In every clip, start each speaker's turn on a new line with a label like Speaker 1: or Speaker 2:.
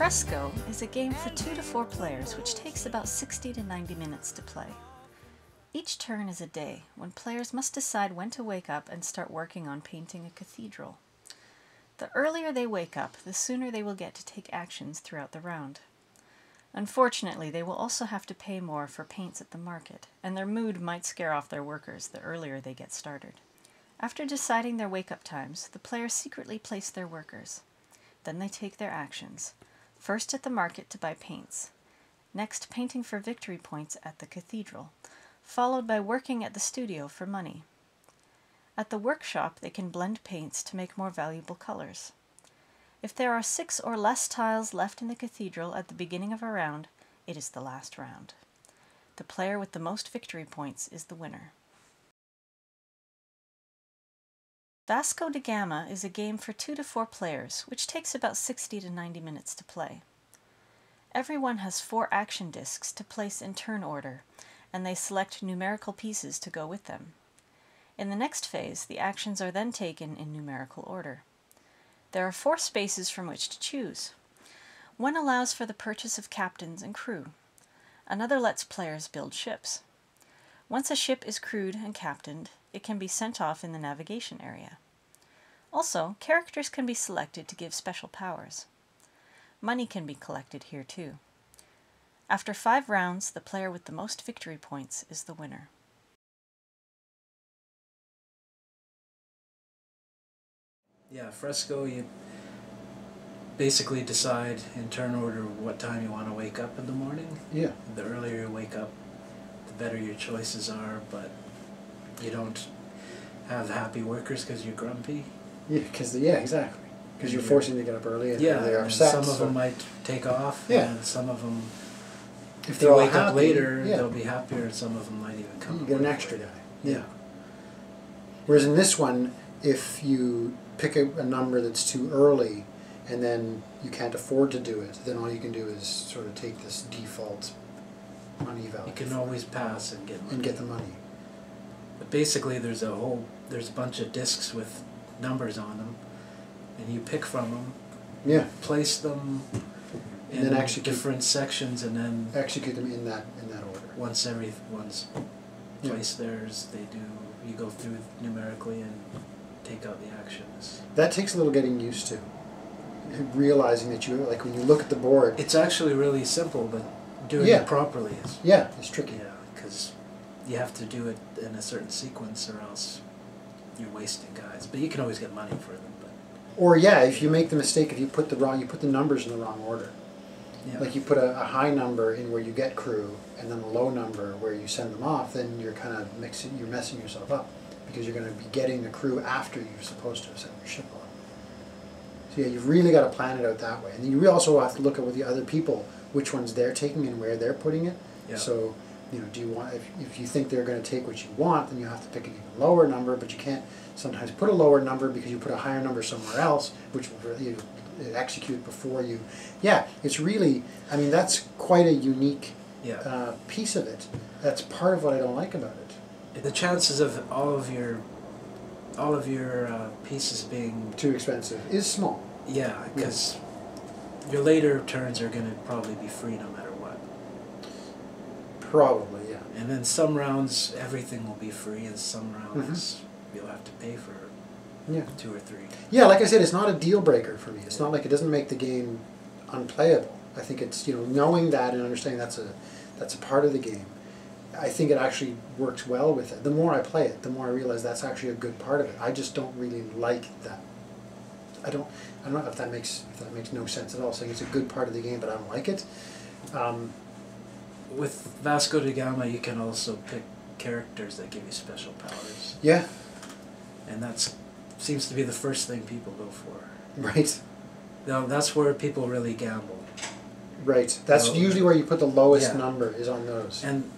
Speaker 1: Fresco is a game for 2 to 4 players which takes about 60 to 90 minutes to play. Each turn is a day when players must decide when to wake up and start working on painting a cathedral. The earlier they wake up, the sooner they will get to take actions throughout the round. Unfortunately, they will also have to pay more for paints at the market, and their mood might scare off their workers the earlier they get started. After deciding their wake-up times, the players secretly place their workers. Then they take their actions. First at the market to buy paints. Next, painting for victory points at the cathedral, followed by working at the studio for money. At the workshop, they can blend paints to make more valuable colors. If there are 6 or less tiles left in the cathedral at the beginning of a round, it is the last round. The player with the most victory points is the winner. Vasco de Gama is a game for 2 to 4 players, which takes about 60 to 90 minutes to play. Everyone has 4 action discs to place in turn order, and they select numerical pieces to go with them. In the next phase, the actions are then taken in numerical order. There are 4 spaces from which to choose. One allows for the purchase of captains and crew. Another lets players build ships. Once a ship is crewed and captained, it can be sent off in the navigation area. Also, characters can be selected to give special powers. Money can be collected here too. After 5 rounds, the player with the most victory points is the winner.
Speaker 2: Yeah, Fresco, you basically decide in turn order what time you want to wake up in the morning.
Speaker 3: Yeah.
Speaker 2: The earlier you wake up, the better your choices are, but you don't have happy workers because you're grumpy.
Speaker 3: Yeah, exactly. Because you're forcing them to get up early and
Speaker 2: yeah,
Speaker 3: they're upset.
Speaker 2: Some of them might take off,
Speaker 3: yeah.
Speaker 2: And some of them,
Speaker 3: if
Speaker 2: they wake up later,
Speaker 3: yeah.
Speaker 2: they'll be happier, and some of them might even come.
Speaker 3: You get an extra guy.
Speaker 2: Yeah.
Speaker 3: Whereas in this one, if you pick a number that's too early and then you can't afford to do it, then all you can do is sort of take this default money value.
Speaker 2: You can always pass and get money.
Speaker 3: And get the money.
Speaker 2: But basically there's a bunch of discs with numbers on them, and you pick from them,
Speaker 3: yeah,
Speaker 2: place them in
Speaker 3: then
Speaker 2: different sections, and then
Speaker 3: execute them in that order.
Speaker 2: Once everyone's placed theirs, you go through numerically and take out the actions.
Speaker 3: That takes a little getting used to. Realizing that like when you look at the board,
Speaker 2: it's actually really simple, but doing it properly is
Speaker 3: it's tricky.
Speaker 2: Yeah, because you have to do it in a certain sequence, or else you're wasting guys. But you can always get money for them. But
Speaker 3: or if you make the mistake, if you put the numbers in the wrong order.
Speaker 2: Yeah.
Speaker 3: Like you put a high number in where you get crew, and then a low number where you send them off, then you're kind of you're messing yourself up, because you're going to be getting the crew after you're supposed to have sent your ship on. So yeah, you've really got to plan it out that way. And then you also have to look at with the other people, which ones they're taking and where they're putting it.
Speaker 2: Yeah.
Speaker 3: So, do you want, if you think they're going to take what you want, then you have to pick an even lower number, but you can't sometimes put a lower number because you put a higher number somewhere else, which will you execute before you. Yeah, it's really, that's quite a unique piece of it. That's part of what I don't like about it.
Speaker 2: The chances of all of your pieces being
Speaker 3: too expensive is small.
Speaker 2: Yeah, because your later turns are going to probably be free no matter what.
Speaker 3: Probably, yeah.
Speaker 2: And then some rounds everything will be free, and some rounds you'll have to pay for 2 or 3.
Speaker 3: Yeah, like I said, it's not a deal breaker for me. It's not like it doesn't make the game unplayable. I think it's knowing that and understanding that's a part of the game. I think it actually works well with it. The more I play it, the more I realize that's actually a good part of it. I just don't really like that. I don't know if that makes no sense at all. Saying it's a good part of the game, but I don't like it.
Speaker 2: With Vasco da Gama, you can also pick characters that give you special powers.
Speaker 3: Yeah.
Speaker 2: And that seems to be the first thing people go for.
Speaker 3: Right.
Speaker 2: Now that's where people really gamble.
Speaker 3: Right. That's usually where you put the lowest number is on those.
Speaker 2: And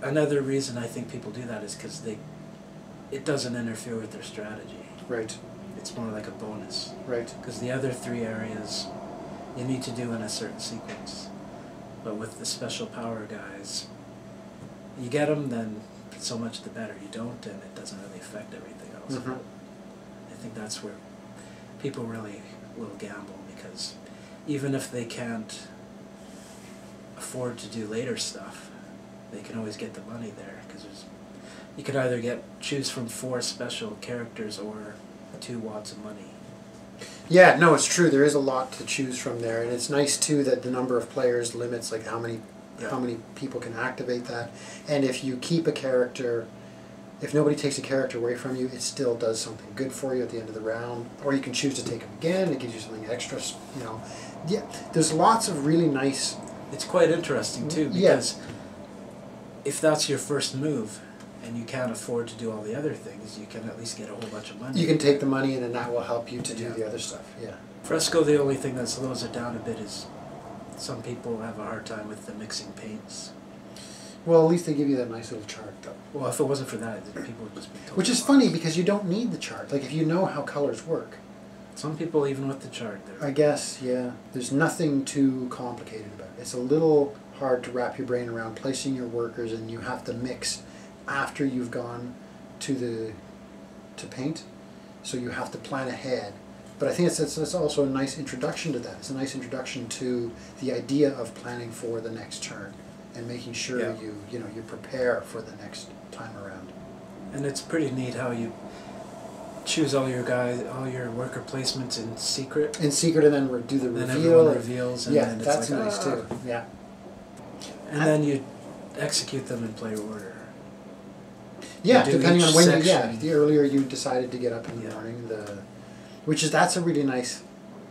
Speaker 2: another reason I think people do that is because it doesn't interfere with their strategy.
Speaker 3: Right.
Speaker 2: It's more like a bonus.
Speaker 3: Right.
Speaker 2: Because the other 3 areas you need to do in a certain sequence. But with the special power guys, you get them, then so much the better. You don't, and it doesn't really affect everything else. I think that's where people really will gamble, because even if they can't afford to do later stuff, they can always get the money there, because you could either choose from 4 special characters or 2 wads of money.
Speaker 3: Yeah, no, it's true. There is a lot to choose from there, and it's nice too that the number of players limits like how many people can activate that. And if you keep a character, if nobody takes a character away from you, it still does something good for you at the end of the round. Or you can choose to take them again. It gives you something extra. You know, yeah. There's lots of really nice.
Speaker 2: It's quite interesting too, because if that's your first move, and you can't afford to do all the other things, you can at least get a whole bunch of money.
Speaker 3: You can take the money and then that will help you to do the other stuff, yeah.
Speaker 2: Fresco, the only thing that slows it down a bit is some people have a hard time with the mixing paints.
Speaker 3: Well, at least they give you that nice little chart, though.
Speaker 2: Well, if it wasn't for that, people would just be totally
Speaker 3: Which is funny, because you don't need the chart. Like, if you know how colors work.
Speaker 2: Some people, even with the chart,
Speaker 3: I guess, yeah. There's nothing too complicated about it. It's a little hard to wrap your brain around placing your workers, and you have to mix after you've gone to paint, so you have to plan ahead. But I think it's also a nice introduction to that. It's a nice introduction to the idea of planning for the next turn and making sure you prepare for the next time around.
Speaker 2: And it's pretty neat how you choose all your worker placements in secret.
Speaker 3: In secret, and then do the reveal.
Speaker 2: Then everyone reveals, and
Speaker 3: yeah,
Speaker 2: then it's
Speaker 3: that's
Speaker 2: like,
Speaker 3: nice too. Yeah.
Speaker 2: And then you execute them in player order.
Speaker 3: Yeah, depending on when
Speaker 2: section.
Speaker 3: the earlier you decided to get up in the morning, that's a really nice,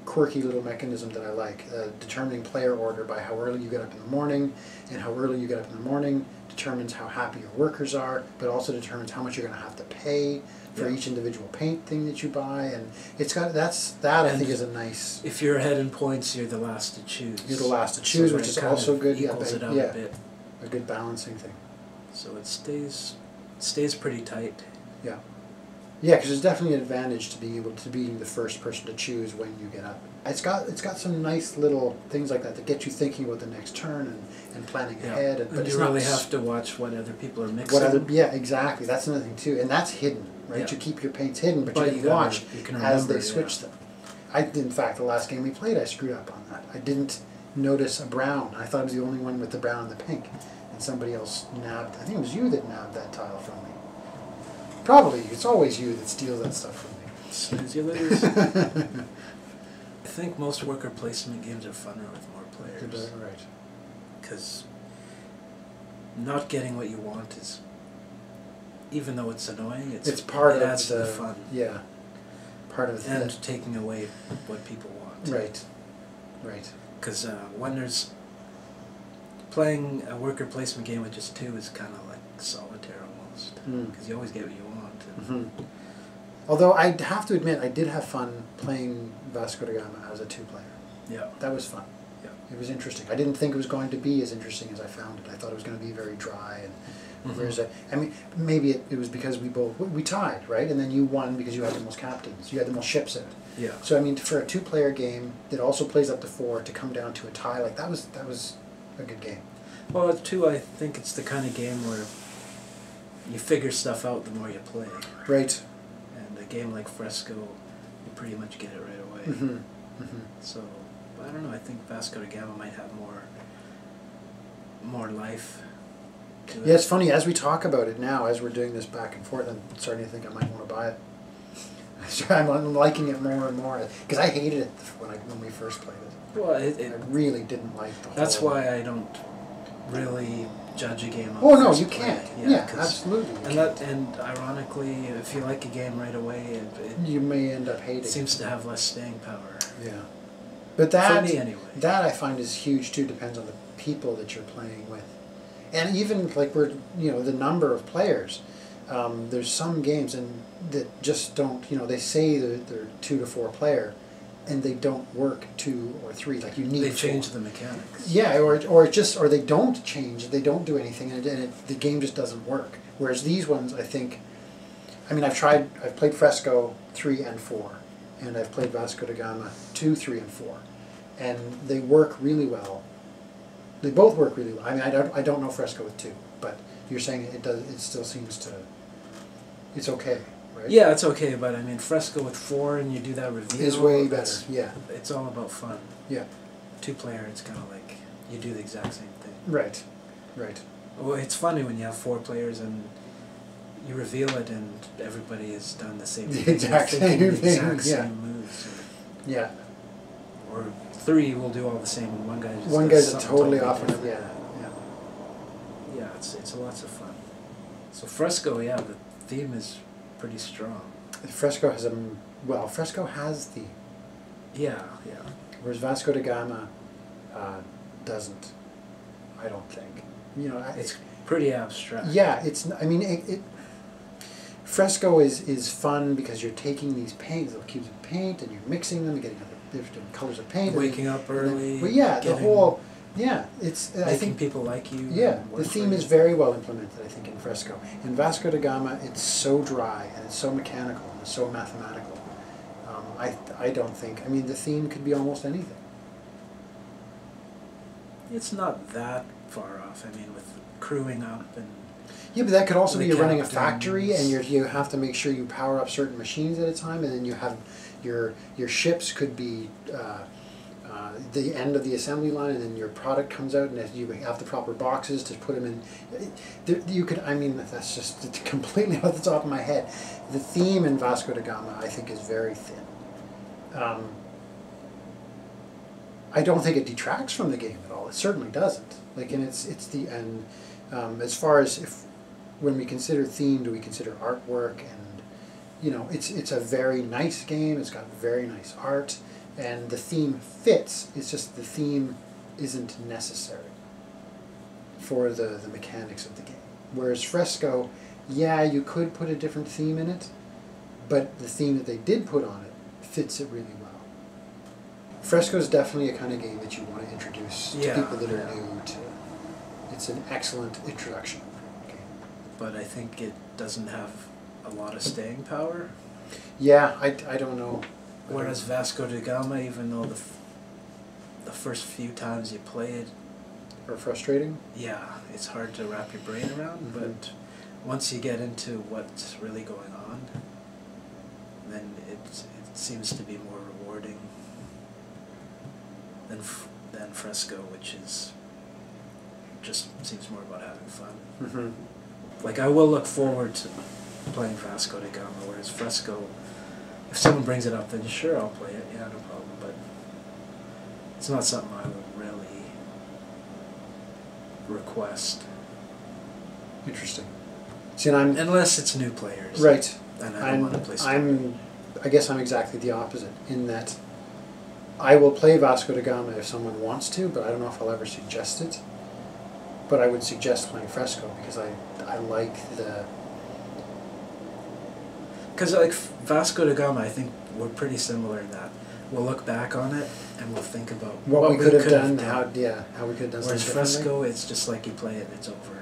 Speaker 3: quirky little mechanism that I like. Determining player order by how early you get up in the morning, and how early you get up in the morning determines how happy your workers are, but also determines how much you're going to have to pay for each individual paint thing that you buy, and it's got I think is a nice.
Speaker 2: If you're ahead in points, you're the last to choose.
Speaker 3: You're the last to choose,
Speaker 2: so
Speaker 3: which is also good.
Speaker 2: Equals it out a bit.
Speaker 3: A good balancing thing.
Speaker 2: So it stays pretty tight.
Speaker 3: Yeah. Yeah, because there's definitely an advantage to being able to be the first person to choose when you get up. It's got some nice little things like that get you thinking about the next turn and planning ahead.
Speaker 2: But you really have to watch what other people are mixing.
Speaker 3: Exactly. That's another thing too, and that's hidden, right? You keep your paints hidden, but you can watch as they switch them. In fact, the last game we played, I screwed up on that. I didn't notice a brown. I thought I was the only one with the brown and the pink, and somebody else nabbed. I think it was you that nabbed that tile from me. Probably. It's always you that steals that stuff from me.
Speaker 2: Snooze you lose. I think most worker placement games are funner with more players.
Speaker 3: Right.
Speaker 2: Because not getting what you want is, even though it's annoying, it adds to the fun.
Speaker 3: Yeah. Part of the
Speaker 2: and taking away what people want.
Speaker 3: Right.
Speaker 2: Because when there's playing a worker placement game with just 2 is kind of like solitaire almost. Because you always get what you want.
Speaker 3: Although I have to admit, I did have fun playing Vasco da Gama as a 2-player.
Speaker 2: Yeah.
Speaker 3: That was fun.
Speaker 2: Yeah.
Speaker 3: It was interesting. I didn't think it was going to be as interesting as I found it. I thought it was going to be very dry and maybe it was because we tied, right? And then you won because you had the most captains. You had the most ships in it.
Speaker 2: Yeah.
Speaker 3: So I mean, for a 2-player game that also plays up to 4 to come down to a tie, like that was a good game.
Speaker 2: Well, too, I think it's the kind of game where you figure stuff out the more you play.
Speaker 3: Right.
Speaker 2: And a game like Fresco, you pretty much get it right away. So, I don't know, I think Vasco da Gama might have more life to it.
Speaker 3: Yeah, it's funny, as we talk about it now, as we're doing this back and forth, I'm starting to think I might want to buy it. I'm liking it more and more, because I hated it when we first played it.
Speaker 2: Well,
Speaker 3: I really didn't like the whole...
Speaker 2: That's why I don't really judge a game on
Speaker 3: no,
Speaker 2: first
Speaker 3: you
Speaker 2: play.
Speaker 3: can't. Yeah, absolutely.
Speaker 2: And ironically, if you like a game right away,
Speaker 3: you may end up hating
Speaker 2: it. Seems to have less staying power.
Speaker 3: Yeah. But that,
Speaker 2: for me anyway.
Speaker 3: That I find is huge too, depends on the people that you're playing with. And even like the number of players. There's some games that just don't, they say they're 2 to 4 player, and they don't work 2 or 3. Like you need.
Speaker 2: They change the mechanics.
Speaker 3: Yeah, or they don't change. They don't do anything, and the game just doesn't work. Whereas these ones, I think, I've played Fresco 3 and 4, and I've played Vasco da Gama 2, 3, and 4, and they work really well. They both work really well. I mean, I don't know Fresco with 2, but you're saying it does. It still seems to. It's okay, right?
Speaker 2: Yeah, it's okay, but I mean, Fresco with 4 and you do that reveal
Speaker 3: is way better. Yeah,
Speaker 2: it's all about fun.
Speaker 3: Yeah,
Speaker 2: 2-player, it's kind of like you do the exact same thing.
Speaker 3: Right. Right.
Speaker 2: Well, it's funny when you have 4 players and you reveal it and everybody has done the same thing.
Speaker 3: The exact
Speaker 2: They're thinking
Speaker 3: same
Speaker 2: the
Speaker 3: thing,
Speaker 2: exact
Speaker 3: yeah.
Speaker 2: same moves.
Speaker 3: Yeah.
Speaker 2: Or 3 will do all the same and one guy just
Speaker 3: One
Speaker 2: does
Speaker 3: guy's
Speaker 2: something
Speaker 3: totally off on it.
Speaker 2: different.
Speaker 3: Yeah. Yeah.
Speaker 2: Yeah, it's lots of fun. So Fresco, yeah, the theme is pretty strong.
Speaker 3: Fresco has Fresco has the,
Speaker 2: Yeah, yeah.
Speaker 3: whereas Vasco da Gama doesn't. I don't think.
Speaker 2: It's pretty abstract.
Speaker 3: Yeah, I mean, Fresco is fun because you're taking these little cubes of paint, and you're mixing them and getting other different colors of paint.
Speaker 2: Waking up early.
Speaker 3: Well, yeah, the whole. Yeah, it's. I
Speaker 2: Making
Speaker 3: think
Speaker 2: people like you.
Speaker 3: Yeah,
Speaker 2: and
Speaker 3: the
Speaker 2: work
Speaker 3: theme
Speaker 2: for
Speaker 3: is
Speaker 2: you.
Speaker 3: very well implemented, I think, in Fresco. In Vasco da Gama, it's so dry and it's so mechanical and it's so mathematical. I don't think. I mean, the theme could be almost anything.
Speaker 2: It's not that far off. I mean, with crewing up and
Speaker 3: Yeah, but that could also
Speaker 2: The
Speaker 3: be you're running a
Speaker 2: captains.
Speaker 3: factory, and you have to make sure you power up certain machines at a time, and then you have your ships could be the end of the assembly line, and then your product comes out, and if you have the proper boxes to put them in. You could. I mean, that's just completely off the top of my head. The theme in Vasco da Gama, I think, is very thin. I don't think it detracts from the game at all. It certainly doesn't. Like, and it's the and as far as when we consider theme, do we consider artwork? And it's a very nice game. It's got very nice art, and the theme fits. It's just the theme isn't necessary for the mechanics of the game. Whereas Fresco, yeah, you could put a different theme in it, but the theme that they did put on it fits it really well. Fresco is definitely a kind of game that you want to introduce to people that are new to. It's an excellent introduction game.
Speaker 2: but I think it doesn't have a lot of staying power.
Speaker 3: Yeah, I don't know.
Speaker 2: Whereas Vasco da Gama, even though the first few times you play it,
Speaker 3: Or frustrating?
Speaker 2: yeah, it's hard to wrap your brain around, but once you get into what's really going on, then it seems to be more rewarding than Fresco, which is just seems more about having fun.
Speaker 3: Mm-hmm.
Speaker 2: Like, I will look forward to playing Vasco da Gama, whereas Fresco, if someone brings it up, then sure, I'll play it, yeah, no problem, but it's not something I would really request.
Speaker 3: Interesting. See, and I'm
Speaker 2: Unless it's new players.
Speaker 3: right.
Speaker 2: And I don't want to play
Speaker 3: I guess I'm exactly the opposite in that I will play Vasco da Gama if someone wants to, but I don't know if I'll ever suggest it. But I would suggest playing Fresco because I like the...
Speaker 2: Because like Vasco da Gama, I think we're pretty similar in that we'll look back on it and we'll think about
Speaker 3: what we could have done,
Speaker 2: done.
Speaker 3: how we could have done
Speaker 2: Whereas
Speaker 3: something
Speaker 2: Fresco,
Speaker 3: differently.
Speaker 2: it's just like you play it and it's over.